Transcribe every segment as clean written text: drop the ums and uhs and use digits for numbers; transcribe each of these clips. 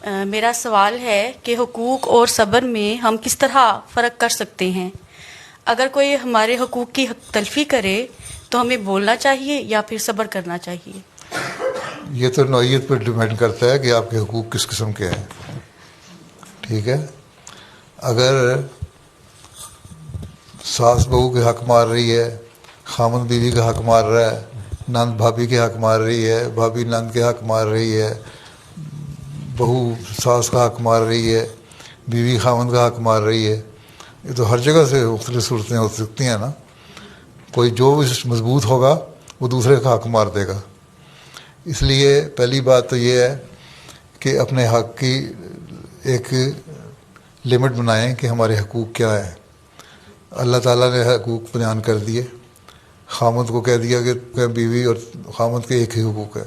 میرا سوال ہے کہ حقوق اور صبر میں ہم کس طرح فرق کر سکتے ہیں؟ اگر کوئی ہمارے حقوق کی حق تلفی کرے تو ہمیں بولنا چاہیے یا پھر صبر کرنا چاہیے؟ یہ تو نوعیت پر ڈیپینڈ کرتا ہے کہ آپ کے حقوق کس قسم کے ہیں. ٹھیک ہے، اگر ساس بہو کے حق مار رہی ہے، خامند بیوی کا حق مار رہا ہے، نند بھابھی کے حق مار رہی ہے، بھابھی نند کے حق مار رہی ہے، بہو ساس کا حق مار رہی ہے، بیوی خامند کا حق مار رہی ہے، یہ تو ہر جگہ سے مختلف صورتیں ہو سکتی ہیں نا. کوئی جو مضبوط ہوگا وہ دوسرے کا حق مار دے گا. اس لیے پہلی بات تو یہ ہے کہ اپنے حق کی ایک لمٹ بنائیں کہ ہمارے حقوق کیا ہیں. اللہ تعالیٰ نے حقوق بیان کر دیے. خامند کو کہہ دیا کہ بیوی اور خامند کے ایک ہی حقوق ہے،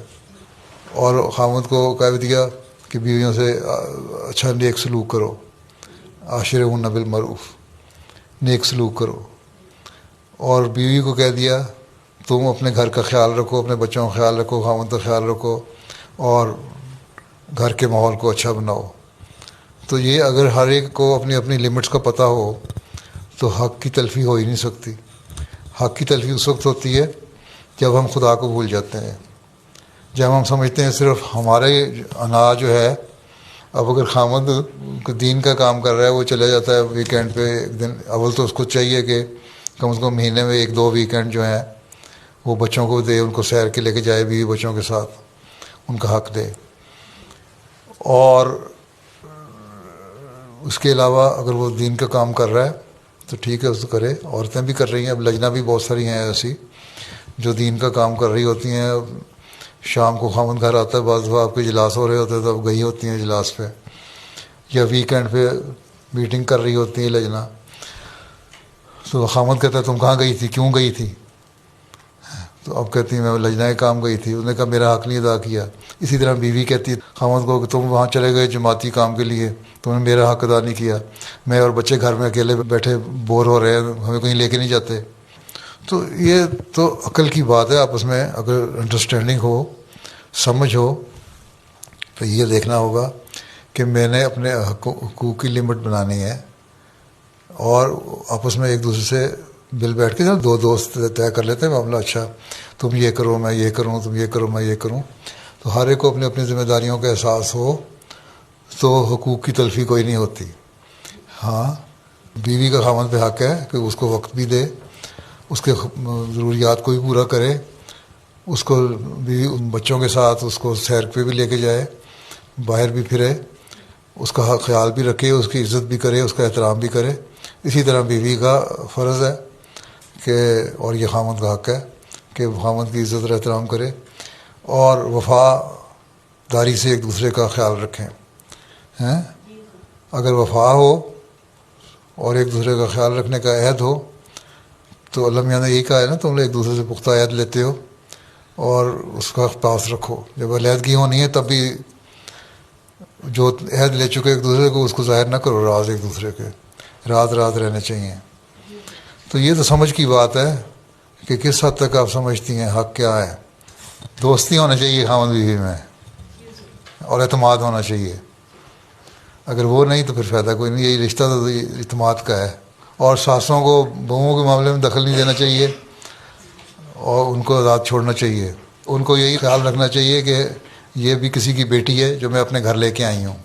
اور خامند کو کہہ دیا کہ بیویوں سے اچھا نیک سلوک کرو، عاشرہن بالمعروف، نیک سلوک کرو. اور بیوی کو کہہ دیا تم اپنے گھر کا خیال رکھو، اپنے بچوں کا خیال رکھو، خامند کا خیال رکھو، اور گھر کے ماحول کو اچھا بناؤ. تو یہ اگر ہر ایک کو اپنی اپنی لمٹس کا پتہ ہو تو حق کی تلفی ہو ہی نہیں سکتی. حق کی تلفی اس وقت ہوتی ہے جب ہم خدا کو بھول جاتے ہیں، جب ہم سمجھتے ہیں صرف ہمارے انا جو ہے. اب اگر خامد دین کا کام کر رہا ہے، وہ چلا جاتا ہے ویکینڈ پہ ایک دن، اول تو اس کو چاہیے کہ کم از کم مہینے میں 1-2 ویکینڈ جو ہیں وہ بچوں کو دے، ان کو سیر کے لے کے جائے، بیوی بچوں کے ساتھ ان کا حق دے. اور اس کے علاوہ اگر وہ دین کا کام کر رہا ہے تو ٹھیک ہے، اس کو کرے. عورتیں بھی کر رہی ہیں، اب لجنا بھی بہت ساری ہیں ایسی جو دین کا کام کر رہی ہوتی ہیں. شام کو خامد گھر آتا ہے، بعض دفعہ آپ کے اجلاس ہو رہے ہوتے ہیں تو اب گئی ہوتی ہیں اجلاس پہ، یا ویکینڈ پہ میٹنگ کر رہی ہوتی ہیں لجنا. تو خامد کہتا ہے تم کہاں گئی تھی، کیوں گئی تھی؟ تو اب کہتی ہیں میں لجنا کام گئی تھی. انہوں نے کہا میرا حق نہیں ادا کیا. اسی طرح بیوی کہتی ہے خامد کو کہ تم وہاں چلے گئے جماعتی کام کے لیے، تم نے میرا حق ادا نہیں کیا، میں اور بچے گھر میں اکیلے بیٹھے بور ہو رہے ہیں، ہمیں کہیں لے کے نہیں جاتے. تو یہ تو عقل کی بات ہے، آپس میں اگر انڈرسٹینڈنگ ہو، سمجھ ہو، تو یہ دیکھنا ہوگا کہ میں نے اپنے حقوق کی لمٹ بنانی ہے، اور آپس میں ایک دوسرے سے مل بیٹھ کے 2 دوست طے کر لیتے ہیں معاملہ. اچھا تم یہ کرو، میں یہ کروں، تم یہ کرو، میں یہ کروں. تو ہر ایک کو اپنی اپنی ذمہ داریوں کا احساس ہو تو حقوق کی تلفی کوئی نہیں ہوتی. ہاں، بیوی کا خامد پہ حق ہے کہ اس کو وقت بھی دے، اس کے ضروریات کو بھی پورا کرے، اس کو بیوی بچوں کے ساتھ اس کو سیر پہ بھی لے کے جائے، باہر بھی پھرے، اس کا خیال بھی رکھے، اس کی عزت بھی کرے، اس کا احترام بھی کرے. اسی طرح بیوی کا فرض ہے کہ، اور یہ خامد کا حق ہے کہ خامد کی عزت اور احترام کرے، اور وفاداری سے ایک دوسرے کا خیال رکھیں. اگر وفا ہو اور ایک دوسرے کا خیال رکھنے کا عہد ہو تو اللہ میاں نے یہی کہا ہے نا، تم ایک دوسرے سے پختہ عہد لیتے ہو اور اس کا پاس رکھو. جب علیحدگی ہونی ہے تب بھی جو عہد لے چکے ایک دوسرے کو اس کو ظاہر نہ کرو، راز ایک دوسرے کے راز رہنے چاہیے. تو یہ تو سمجھ کی بات ہے کہ کس حد تک آپ سمجھتی ہیں حق کیا ہے. دوستی ہونا چاہیے خامد بیوی میں، اور اعتماد ہونا چاہیے. اگر وہ نہیں تو پھر فائدہ کوئی نہیں. یہی رشتہ تو اعتماد کا ہے. اور ساسوں کو بہوؤں کے معاملے میں دخل نہیں دینا چاہیے، اور ان کو آزاد چھوڑنا چاہیے. ان کو یہی خیال رکھنا چاہیے کہ یہ بھی کسی کی بیٹی ہے جو میں اپنے گھر لے کے آئی ہوں.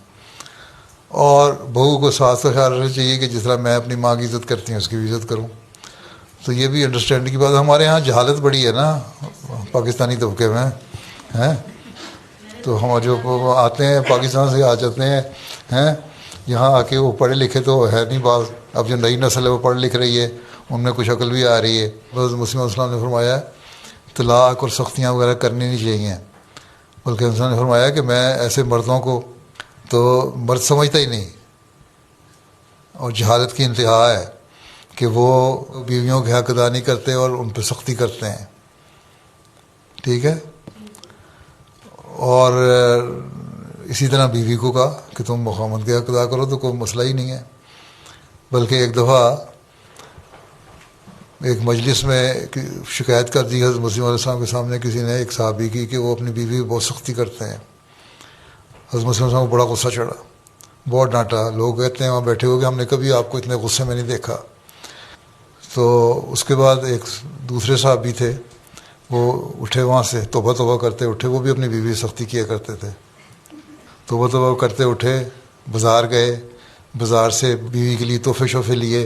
اور بہو کو ساس کا خیال رکھنا چاہیے کہ جس طرح میں اپنی ماں کی عزت کرتی ہوں اس کی بھی عزت کروں. تو یہ بھی انڈرسٹینڈنگ کی بات ہے. ہمارے ہاں جہالت بڑی ہے نا پاکستانی طبقے میں، ہیں تو ہم جو آتے ہیں پاکستان سے آ جاتے ہیں یہاں آ کے وہ پڑھے لکھے تو ہے نہیں بعض. اب جو نئی نسل ہے وہ پڑھ لکھ رہی ہے، ان میں کچھ عقل بھی آ رہی ہے. بس مسلم السلام نے فرمایا طلاق اور سختیاں وغیرہ کرنی نہیں چاہیے، بلکہ انسان نے فرمایا کہ میں ایسے مردوں کو تو مرد سمجھتا ہی نہیں. اور جہالت کی انتہا ہے کہ وہ بیویوں کے حق ادا نہیں کرتے اور ان پہ سختی کرتے ہیں. ٹھیک ہے. اور اسی طرح بیوی کو کہا کہ تم خامد کے حق ادا کرو تو کوئی مسئلہ ہی نہیں ہے. بلکہ ایک دفعہ ایک مجلس میں شکایت کر دی حضرت مسیم علیہ السلام کے سامنے کسی نے ایک صحابی کی کہ وہ اپنی بیوی کو بہت سختی کرتے ہیں. حضرت مسلم صاحب کو بڑا غصہ چڑھا, بہت ڈانٹا. لوگ کہتے ہیں وہاں بیٹھے ہوئے کہ ہم نے کبھی آپ کو اتنے غصے میں نہیں دیکھا. تو اس کے بعد ایک دوسرے صاحب بھی تھے, وہ اٹھے وہاں سے, توبہ توبہ کرتے اٹھے. وہ بھی اپنی بیوی سختی کیا کرتے تھے. توبہ توبہ کرتے اٹھے, بازار گئے, بازار سے بیوی کے لیے تحفے شوفے لیے,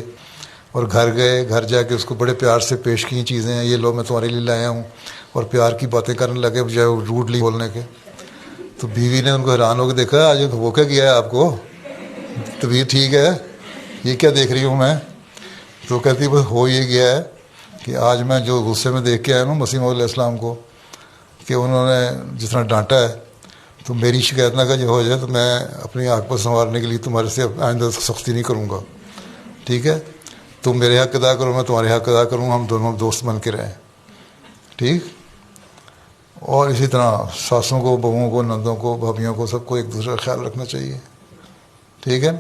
اور گھر گئے. گھر جا کے اس کو بڑے پیار سے پیش کی چیزیں ہیں, یہ لو میں تمہارے لیے لایا ہوں, اور پیار کی باتیں کرنے لگے بجائے روڈلی بولنے کے. تو بیوی نے ان کو حیران ہو کے دیکھا, آج وہ کیا کیا ہے آپ کو, طبیعت ٹھیک ہے, یہ کیا دیکھ رہی ہوں میں. تو کہتی بس ہو یہ گیا ہے کہ آج میں جو غصے میں دیکھ کے آیا ہوں مسیح موعود علیہ السلام کو, کہ انہوں نے جس طرح ڈانٹا ہے, تو میری شکایت نہ کا جو ہو جائے تو میں اپنی آنکھ پر سنوارنے کے لیے تمہارے سے آئندہ سختی نہیں کروں گا, ٹھیک ہے. تم میرے حق ادا کرو, میں تمہارے حق ادا کروں, ہم دونوں دوست بن کے رہیں, ٹھیک. اور اسی طرح ساسوں کو, بہوؤں کو, نندوں کو, بھابھیوں کو, سب کو ایک دوسرے کا خیال رکھنا چاہیے, ٹھیک ہے.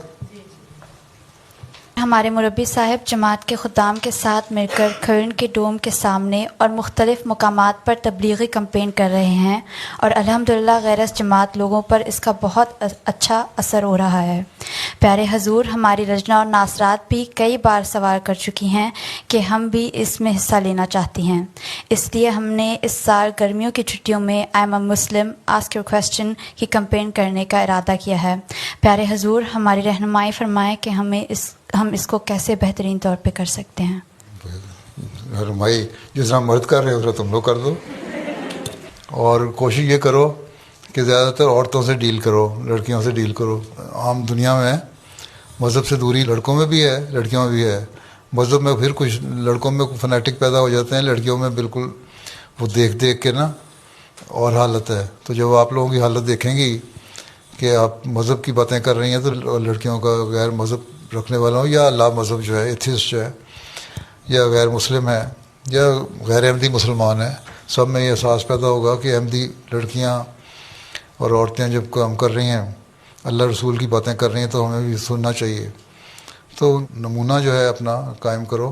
ہمارے مربی صاحب جماعت کے خدام کے ساتھ مل کر کھرن کے ڈوم کے سامنے اور مختلف مقامات پر تبلیغی کمپین کر رہے ہیں, اور الحمدللہ غیرت جماعت لوگوں پر اس کا بہت اچھا اثر ہو رہا ہے. پیارے حضور, ہماری رجنا اور ناصرات بھی کئی بار سوال کر چکی ہیں کہ ہم بھی اس میں حصہ لینا چاہتی ہیں. اس لیے ہم نے اس سال گرمیوں کی چھٹیوں میں آئی am a Muslim ask your question کی کمپین کرنے کا ارادہ کیا ہے. پیارے حضور, ہماری رہنمائی فرمائیں کہ ہم اس کو کیسے بہترین طور پہ کر سکتے ہیں. رہنمائی جس طرح مرد کر رہے ہو تم لوگ کر دو, اور کوشش یہ کرو کہ زیادہ تر عورتوں سے ڈیل کرو, لڑکیوں سے ڈیل کرو. عام دنیا میں مذہب سے دوری لڑکوں میں بھی ہے, لڑکیوں میں بھی ہے. مذہب میں پھر کچھ لڑکوں میں فنیٹک پیدا ہو جاتے ہیں, لڑکیوں میں بالکل وہ دیکھ کے نا اور حالت ہے. تو جب آپ لوگوں کی حالت دیکھیں گی کہ آپ مذہب کی باتیں کر رہی ہیں, تو لڑکیوں کا غیر مذہب رکھنے والا ہوں یا لا مذہب جو ہے, ایتھیسٹ جو ہے, یا غیر مسلم ہے, یا غیر احمدی مسلمان ہے, سب میں یہ احساس پیدا ہوگا کہ احمدی لڑکیاں اور عورتیں جب کام کر رہی ہیں, اللہ رسول کی باتیں کر رہی ہیں, تو ہمیں بھی سننا چاہیے. تو نمونہ جو ہے اپنا قائم کرو,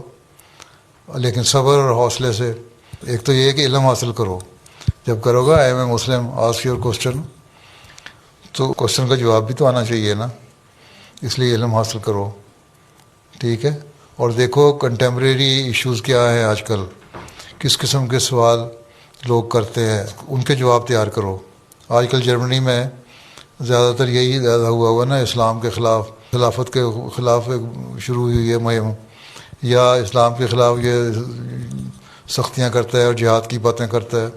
لیکن صبر اور حوصلے سے. ایک تو یہ ہے کہ علم حاصل کرو. جب کرو گا I am a Muslim ask your question, تو کوسچن کا جواب بھی تو آنا چاہیے نا, اس لیے علم حاصل کرو, ٹھیک ہے. اور دیکھو کنٹمپریری ایشوز کیا ہیں آج کل, کس قسم کے سوال لوگ کرتے ہیں, ان کے جواب تیار کرو. آج کل جرمنی میں زیادہ تر یہی زیادہ ہوا نا, اسلام کے خلاف, خلافت کے خلاف شروع ہوئی ہے مہم, یا اسلام کے خلاف یہ سختیاں کرتا ہے اور جہاد کی باتیں کرتا ہے,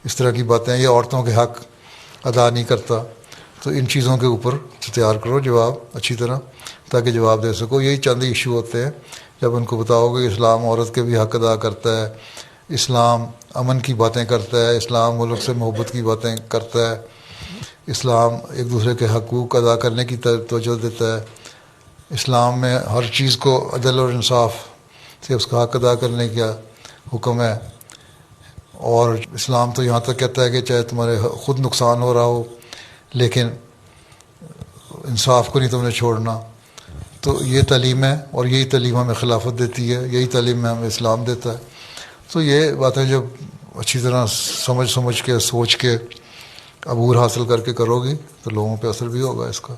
اس طرح کی باتیں, یا عورتوں کے حق ادا نہیں کرتا. تو ان چیزوں کے اوپر تیار کرو جواب اچھی طرح, تاکہ جواب دے سکو. یہی چند ایشو ہوتے ہیں. جب ان کو بتاؤ گے کہ اسلام عورت کے بھی حق ادا کرتا ہے, اسلام امن کی باتیں کرتا ہے, اسلام ملک سے محبت کی باتیں کرتا ہے, اسلام ایک دوسرے کے حقوق ادا کرنے کی توجہ دیتا ہے, اسلام میں ہر چیز کو عدل اور انصاف سے اس کا حق ادا کرنے کا حکم ہے, اور اسلام تو یہاں تک کہتا ہے کہ چاہے تمہارے خود نقصان ہو رہا ہو لیکن انصاف کو نہیں تم نے چھوڑنا. تو یہ تعلیم ہے, اور یہی تعلیم ہمیں خلافت دیتی ہے, یہی تعلیم میں ہمیں اسلام دیتا ہے. تو یہ باتیں جب اچھی طرح سمجھ کے سوچ کے عبور حاصل کر کے کرو گی, تو لوگوں پہ اثر بھی ہوگا اس کا.